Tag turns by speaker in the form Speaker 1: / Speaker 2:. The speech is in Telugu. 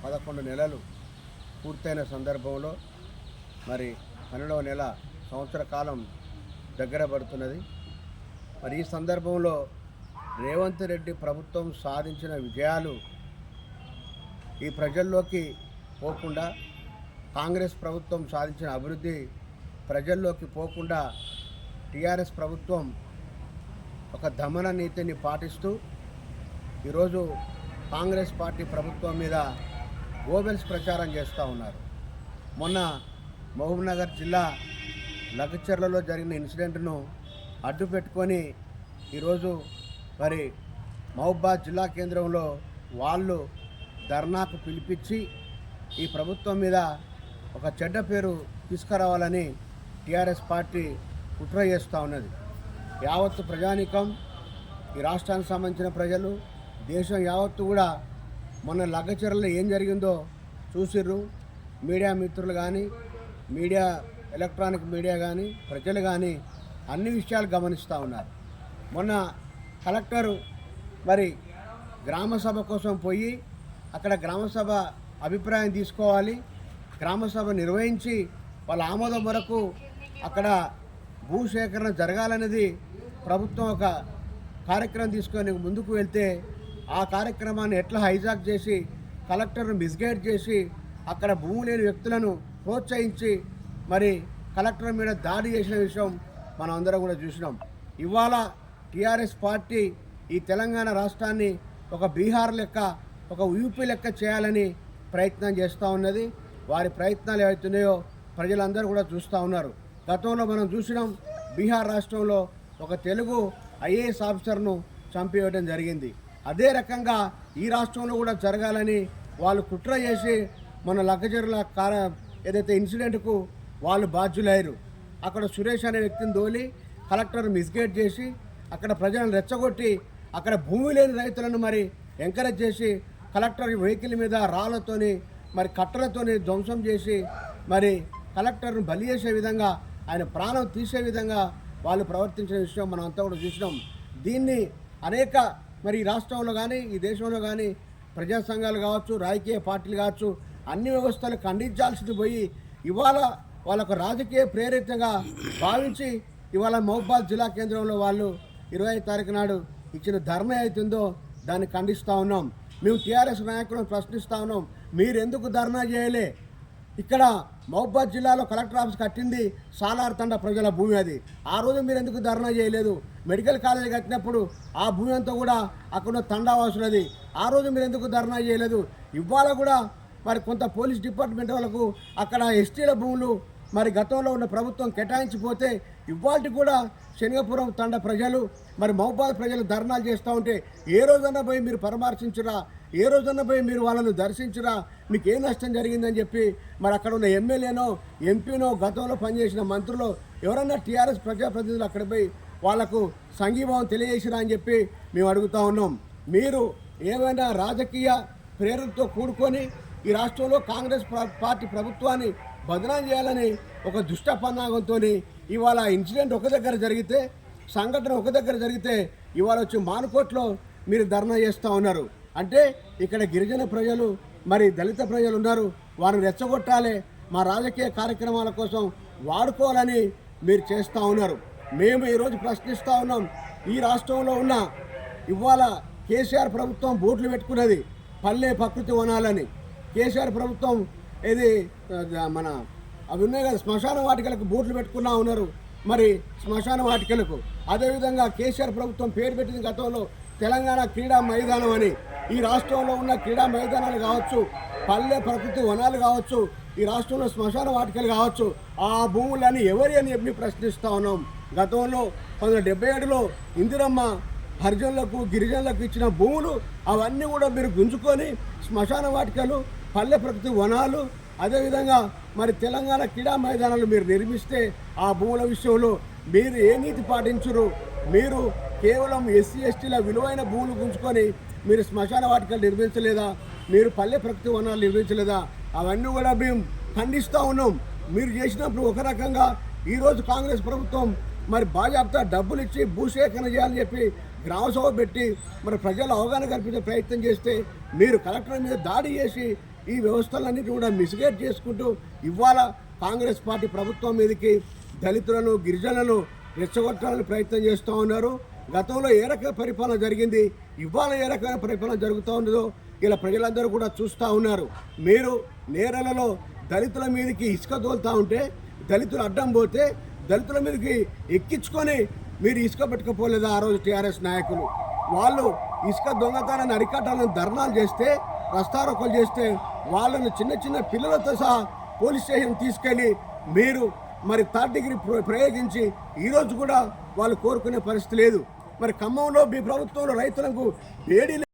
Speaker 1: 11 నెలలు పూర్తయిన సందర్భంలో మరి 12వ నెల సంవత్సర కాలం దగ్గర పడుతున్నది. మరి ఈ సందర్భంలో రేవంత్ రెడ్డి ప్రభుత్వం సాధించిన విజయాలు ఈ ప్రజల్లోకి పోకుండా, కాంగ్రెస్ ప్రభుత్వం సాధించిన అభివృద్ధి ప్రజల్లోకి పోకుండా టీఆర్ఎస్ ప్రభుత్వం ఒక దమన నీతిని పాటిస్తూ ఈరోజు కాంగ్రెస్ పార్టీ ప్రభుత్వం మీద గోబెల్స్ ప్రచారం చేస్తూ ఉన్నారు. మొన్న మహబూబ్నగర్ జిల్లా లగచర్లలో జరిగిన ఇన్సిడెంట్ను అడ్డు పెట్టుకొని ఈరోజు మరి మహబూబాద్ జిల్లా కేంద్రంలో వాళ్ళు ధర్నాకు పిలిపించి ఈ ప్రభుత్వం మీద ఒక చెడ్డ పేరు తీసుకురావాలని టీఆర్ఎస్ పార్టీ కుట్ర చేస్తూ ఉన్నది. యావత్తు ప్రజానీకం, ఈ రాష్ట్రానికి సంబంధించిన ప్రజలు, దేశం యావత్తు కూడా మొన్న లగ్గచెర్లలో ఏం జరిగిందో చూసిర్రు. మీడియా మిత్రులు కానీ, ఎలక్ట్రానిక్ మీడియా కానీ, ప్రజలు కానీ అన్ని విషయాలు గమనిస్తూ ఉన్నారు. మొన్న కలెక్టరు మరి గ్రామసభ కోసం పోయి అక్కడ గ్రామసభ అభిప్రాయం తీసుకోవాలి, గ్రామసభ నిర్వహించి వాళ్ళ ఆమోదం వరకు అక్కడ భూసేకరణ జరగాలనేది ప్రభుత్వం ఒక కార్యక్రమం తీసుకొని ముందుకు వెళ్తే ఆ కార్యక్రమాన్ని ఎట్లా హైజాక్ చేసి కలెక్టర్ను మిస్గైడ్ చేసి అక్కడ భూమి లేని వ్యక్తులను ప్రోత్సహించి మరి కలెక్టర్ మీద దాడి చేసిన విషయం మనం అందరం కూడా చూసినాం. ఇవాళ టీఆర్ఎస్ పార్టీ ఈ తెలంగాణ రాష్ట్రాన్ని ఒక బీహార్ లెక్క, ఒక యూపీ లెక్క చేయాలని ప్రయత్నం చేస్తూ ఉన్నది. వారి ప్రయత్నాలు ఏవైతున్నాయో ప్రజలందరూ కూడా చూస్తూ ఉన్నారు. గతంలో మనం చూసినాం, బీహార్ రాష్ట్రంలో ఒక తెలుగు ఐఏఎస్ ఆఫీసర్ను చంపేయడం జరిగింది. అదే రకంగా ఈ రాష్ట్రంలో కూడా జరగాలని వాళ్ళు కుట్ర చేసి మన లగ్గచెర్ల ఏదైతే ఇన్సిడెంట్కు వాళ్ళు బాధ్యులయ్యారు. అక్కడ సురేష్ అనే వ్యక్తిని దోలి కలెక్టర్ మిస్గైడ్ చేసి అక్కడ ప్రజలను రెచ్చగొట్టి అక్కడ భూమి లేని రైతులను మరి ఎంకరేజ్ చేసి కలెక్టర్ వెహికల్ మీద రాళ్లతోని మరి కట్టలతోని ధ్వంసం చేసి మరి కలెక్టర్ను బలి చేసే విధంగా, ఆయన ప్రాణం తీసే విధంగా వాళ్ళు ప్రవర్తించిన విషయం మనం అంతా కూడా చూసినాం. దీన్ని అనేక మరి ఈ రాష్ట్రంలో కానీ ఈ దేశంలో కానీ ప్రజా సంఘాలు కావచ్చు, రాజకీయ పార్టీలు కావచ్చు, అన్ని వ్యవస్థలు ఖండించాల్సింది పోయి ఇవాళ వాళ్ళకు రాజకీయ ప్రేరితంగా భావించి ఇవాళ మహబూబాద్ జిల్లా కేంద్రంలో వాళ్ళు 20వ తారీఖు నాడు ఇచ్చిన ధర్నా అవుతుందో దాన్ని ఖండిస్తూ ఉన్నాం. మేము టీఆర్ఎస్ నాయకులను ప్రశ్నిస్తూ ఉన్నాం, మీరెందుకు ధర్నా చేయలే? ఇక్కడ మహబూబాద్ జిల్లాలో కలెక్టర్ ఆఫీస్ కట్టింది సాలార్ తండ ప్రజల భూమి, అది ఆ రోజు మీరు ఎందుకు ధర్నా చేయలేదు? మెడికల్ కాలేజ్ కట్టినప్పుడు ఆ భూమి అంతా కూడా అక్కడ తండావాసులది, ఆ రోజు మీరు ఎందుకు ధర్నా చేయలేదు? ఇవాళ కూడా మరి కొంత పోలీస్ డిపార్ట్మెంట్ వాళ్ళకు అక్కడ ఎస్టీల భూములు మరి గతంలో ఉన్న ప్రభుత్వం కేటాయించిపోతే ఇవాళ కూడా శనగపురం తండ ప్రజలు మరి మహబూబాద్ ప్రజలు ధర్నాలు చేస్తూ ఉంటే ఏ రోజన్నా పోయి మీరు పరామర్శించురా, ఏ రోజన్నా పోయి మీరు వాళ్ళను దర్శించురా, మీకు ఏ నష్టం జరిగిందని చెప్పి మరి అక్కడ ఉన్న ఎమ్మెల్యేనో ఎంపీనో గతంలో పనిచేసిన మంత్రులు ఎవరన్నా టీఆర్ఎస్ ప్రజాప్రతినిధులు అక్కడ పోయి వాళ్లకు సంఘీభావం తెలియజేసిరా అని చెప్పి మేము అడుగుతూ ఉన్నాం. మీరు ఏమైనా రాజకీయ ప్రేరణతో కూడుకొని ఈ రాష్ట్రంలో కాంగ్రెస్ పార్టీ ప్రభుత్వాన్ని బదనాం చేయాలని ఒక దుష్ట పన్నాగంతో ఇవాళ ఇన్సిడెంట్ ఒక దగ్గర జరిగితే, సంఘటన ఒక దగ్గర జరిగితే ఇవాళ వచ్చి మానుకోట్లో మీరు ధర్నా చేస్తూ ఉన్నారు. అంటే ఇక్కడ గిరిజన ప్రజలు మరి దళిత ప్రజలు ఉన్నారు, వారిని రెచ్చగొట్టాలి, మా రాజకీయ కార్యక్రమాల కోసం వాడుకోవాలని మీరు చేస్తూ ఉన్నారు. మేము ఈరోజు ప్రశ్నిస్తూ ఉన్నాం, ఈ రాష్ట్రంలో ఉన్న ఇవాళ కేసీఆర్ ప్రభుత్వం బోట్లు పెట్టుకున్నది పల్లె ప్రకృతి వనాలని. కేసీఆర్ ప్రభుత్వం ఇది మన అవి ఉన్నాయి కదా శ్మశాన వాటికలకు బోట్లు పెట్టుకున్నా ఉన్నారు, మరి శ్మశాన వాటికలకు. అదేవిధంగా కేసీఆర్ ప్రభుత్వం పేరు పెట్టింది గతంలో తెలంగాణ క్రీడా మైదానం అని. ఈ రాష్ట్రంలో ఉన్న క్రీడా మైదానాలు కావచ్చు, పల్లె ప్రకృతి వనాలు కావచ్చు, ఈ రాష్ట్రంలో శ్మశాన వాటికలు కావచ్చు, ఆ భూములని ఎవరి అని చెప్పి ప్రశ్నిస్తూ ఉన్నాం. గతంలో 1977లో ఇందిరమ్మ హరిజనులకు గిరిజనులకు ఇచ్చిన భూములు అవన్నీ కూడా మీరు గుంజుకొని శ్మశాన వాటికలు, పల్లె ప్రకృతి వనాలు, అదేవిధంగా మరి తెలంగాణ క్రీడా మైదానాలు మీరు నిర్మిస్తే ఆ భూముల విషయంలో మీరు ఏ నీతి పాటించరు? మీరు కేవలం ఎస్సీ ఎస్టీల విలువైన భూములు గుంజుకొని మీరు శ్మశాన వాటికలు నిర్మించలేదా? మీరు పల్లె ప్రకృతి వనాలు నిర్మించలేదా? అవన్నీ కూడా మేము ఖండిస్తూ ఉన్నాం. మీరు చేసినప్పుడు ఒక రకంగా ఈరోజు కాంగ్రెస్ ప్రభుత్వం మరి బాజాబ్తా డబ్బులు ఇచ్చి భూసేకరణ చేయాలని చెప్పి గ్రామసభ పెట్టి మరి ప్రజల అవగాహన కల్పించే ప్రయత్నం చేస్తే మీరు కలెక్టర్ మీద దాడి చేసి ఈ వ్యవస్థలన్నిటి కూడా మిస్గైడ్ చేసుకుంటూ ఇవాళ కాంగ్రెస్ పార్టీ ప్రభుత్వం మీదకి దళితులను గిరిజనులను రెచ్చగొట్టాలని ప్రయత్నం చేస్తూ ఉన్నారు. గతంలో ఏ రకమైన పరిపాలన జరిగింది, ఇవాళ ఏ రకమైన పరిపాలన జరుగుతూ ఉన్నదో ఇలా ప్రజలందరూ కూడా చూస్తూ ఉన్నారు. మీరు నేరలలో దళితుల మీదకి ఇసుక తోలుతూ ఉంటే, దళితులు అడ్డం పోతే దళితుల మీదకి ఎక్కించుకొని మీరు ఇసుక పెట్టుకపోలేదా? ఆ రోజు టీఆర్ఎస్ నాయకులు వాళ్ళు ఇసుక దొంగతనాన్ని అరికట్టాలని ధర్నాలు చేస్తే, రస్తారోకలు చేస్తే వాళ్ళను చిన్న చిన్న పిల్లలతో సహా పోలీస్ స్టేషన్ తీసుకెళ్ళి మీరు మరి థర్డ్ డిగ్రీ ప్రయోగించి ఈరోజు కూడా వాళ్ళు కోరుకునే పరిస్థితి లేదు. మరి ఖమ్మంలో మీ ప్రభుత్వంలో రైతులకు వేడి